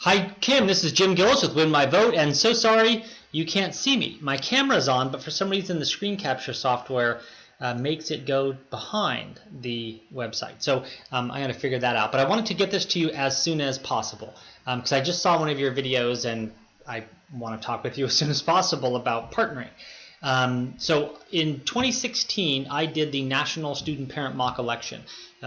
Hi, Kim. This is Jim Gillis with Win My Vote, and so sorry you can't see me. My camera's on, but for some reason the screen capture software makes it go behind the website. So I got to figure that out. But I wanted to get this to you as soon as possible because I just saw one of your videos, and I want to talk with you as soon as possible about partnering. So in 2016, I did the National Student Parent Mock Election,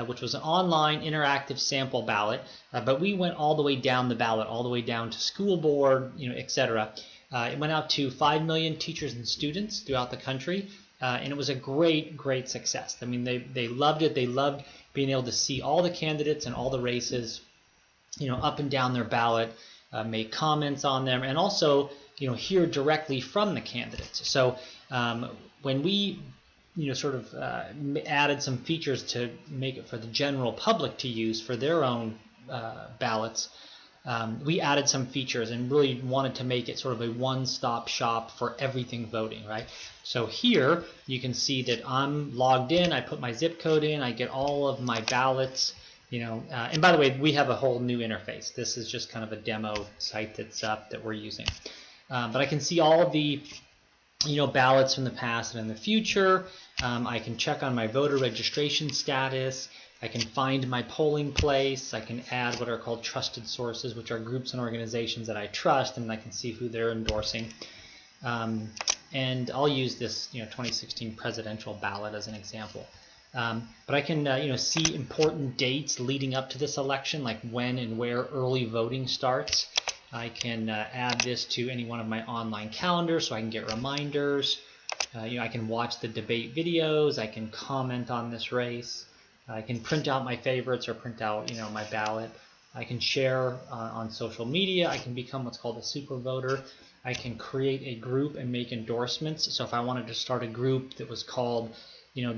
which was an online interactive sample ballot, but we went all the way down the ballot, all the way down to school board, etc. It went out to 5 million teachers and students throughout the country, and it was a great success. I mean, they loved it. They loved being able to see all the candidates and all the races, up and down their ballot, make comments on them, and also hear directly from the candidates. So when we sort of added some features to make it for the general public to use for their own ballots, we added some features and really wanted to make it sort of a one-stop shop for everything voting, right? So here you can see that I'm logged in, I put my zip code in, I get all of my ballots, and by the way, we have a whole new interface. This is just kind of a demo site that's up that we're using. But I can see all of the ballots from the past and in the future. I can check on my voter registration status. I can find my polling place. I can add what are called trusted sources, which are groups and organizations that I trust, and I can see who they're endorsing. And I'll use this 2016 presidential ballot as an example. But I can see important dates leading up to this election, like when and where early voting starts. I can add this to any one of my online calendars so I can get reminders. I can watch the debate videos. I can comment on this race. I can print out my favorites or print out my ballot. I can share on social media. I can become what's called a super voter. I can create a group and make endorsements. So if I wanted to start a group that was called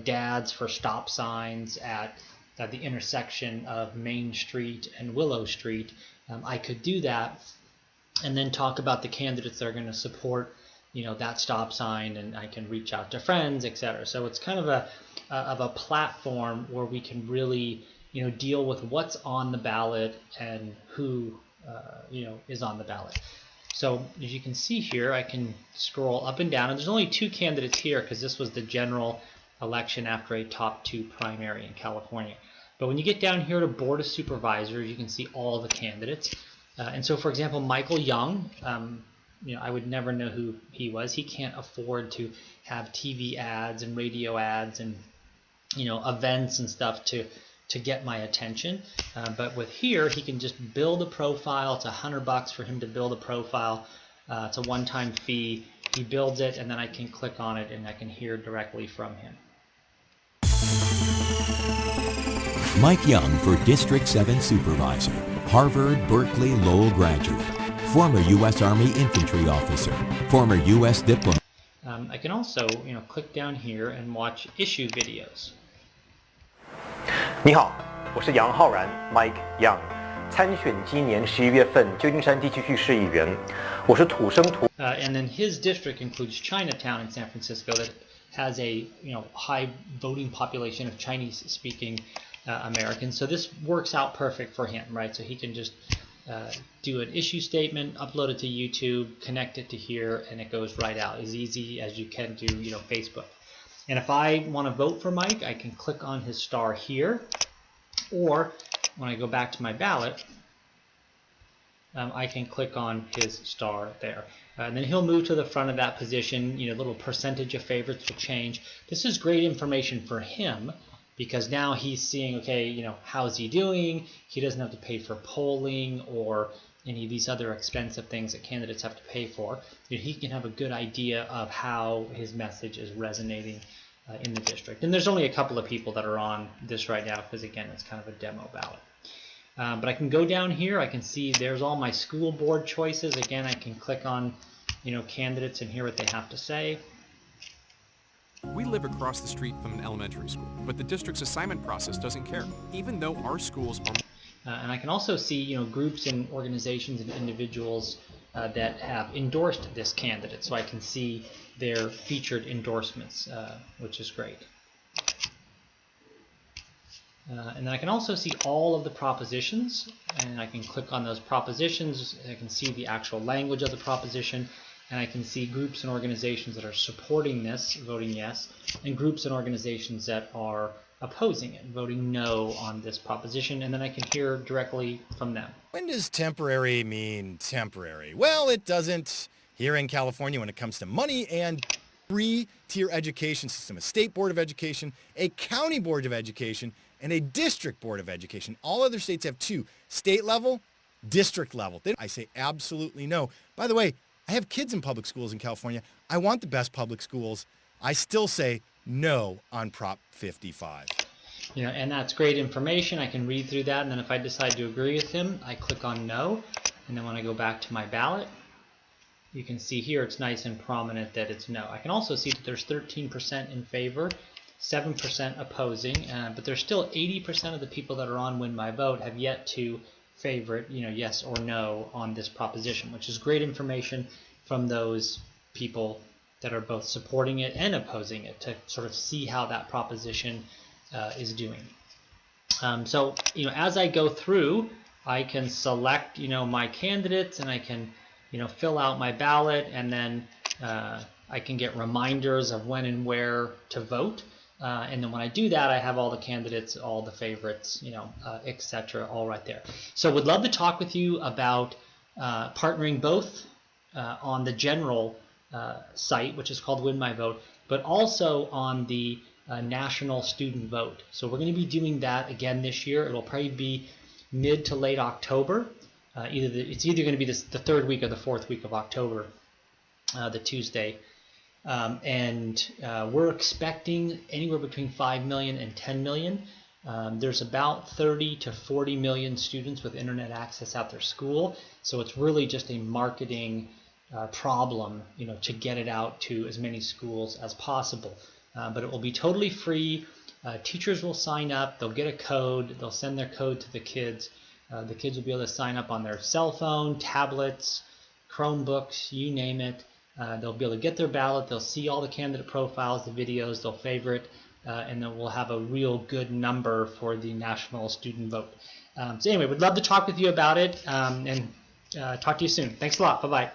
Dads for Stop Signs at the intersection of Main Street and Willow Street, I could do that and then talk about the candidates that are going to support that stop sign, and I can reach out to friends, etc. So it's kind of a platform where we can really deal with what's on the ballot and who is on the ballot. So as you can see here, I can scroll up and down, and there's only 2 candidates here because this was the general election after a top 2 primary in California. But when you get down here to Board of Supervisors, you can see all the candidates. And so, for example, Michael Young, I would never know who he was. He can't afford to have TV ads and radio ads and events and stuff to get my attention. But with here, he can just build a profile. It's $100 for him to build a profile. It's a one-time fee. He builds it, and then I can click on it, and I can hear directly from him. Mike Young for District 7 Supervisor, Harvard, Berkeley, Lowell graduate, former U.S. Army infantry officer, former U.S. diplomat. I can also, click down here and watch issue videos. 你好，我是杨浩然 Mike Young， 参选今年11月份旧金山地区区市议员。我是土生土。And then his district includes Chinatown in San Francisco that has a high voting population of Chinese-speaking Americans. So this works out perfect for him, right? So he can just do an issue statement, upload it to YouTube, connect it to here, and it goes right out as easy as you can do, Facebook. And if I want to vote for Mike, I can click on his star here, or when I go back to my ballot, I can click on his star there. And then he'll move to the front of that position. Little percentage of favorites will change. This is great information for him because now he's seeing, okay, how's he doing? He doesn't have to pay for polling or any of these other expensive things that candidates have to pay for. He can have a good idea of how his message is resonating in the district. And there's only a couple of people that are on this right now because, again, it's kind of a demo ballot. But I can go down here. I can see there's all my school board choices. Again, I can click on candidates and hear what they have to say. We live across the street from an elementary school, but the district's assignment process doesn't care, even though our schools are... And I can also see groups and organizations and individuals that have endorsed this candidate, so I can see their featured endorsements, which is great. And then I can also see all of the propositions, and I can click on those propositions. I can see the actual language of the proposition, and I can see groups and organizations that are supporting this, voting yes, and groups and organizations that are opposing it, voting no on this proposition, and then I can hear directly from them. When does temporary mean temporary? Well, it doesn't here in California when it comes to money and three-tier education system, a state board of education, a county board of education, and a district board of education. All other states have two, state level, district level. I say absolutely no. By the way, I have kids in public schools in California. I want the best public schools. I still say no on Prop 55. You know, and that's great information. I can read through that, and then if I decide to agree with him, I click on no, and then when I go back to my ballot, you can see here it's nice and prominent that it's no. I can also see that there's 13% in favor, 7% opposing, but there's still 80% of the people that are on Win My Vote have yet to favorite, you know, yes or no on this proposition, which is great information from those people that are both supporting it and opposing it to sort of see how that proposition is doing. So, you know, as I go through, I can select, you know, my candidates, and I can, you know, fill out my ballot, and then I can get reminders of when and where to vote. And then when I do that, I have all the candidates, all the favorites, you know, etc., all right there. So would love to talk with you about partnering both on the general site, which is called Win My Vote, but also on the national student vote. So we're going to be doing that again this year. It will probably be mid to late October. It's either going to be the third week or the fourth week of October, the Tuesday. We're expecting anywhere between 5 million and 10 million. There's about 30 to 40 million students with internet access at their school, so it's really just a marketing problem, you know, to get it out to as many schools as possible. But it will be totally free. Teachers will sign up, they'll get a code, they'll send their code to the kids. The kids will be able to sign up on their cell phone, tablets, Chromebooks, you name it. They'll be able to get their ballot, they'll see all the candidate profiles, the videos, they'll favorite, and then we'll have a real good number for the national student vote. So anyway, we'd love to talk with you about it, and talk to you soon. Thanks a lot. Bye-bye.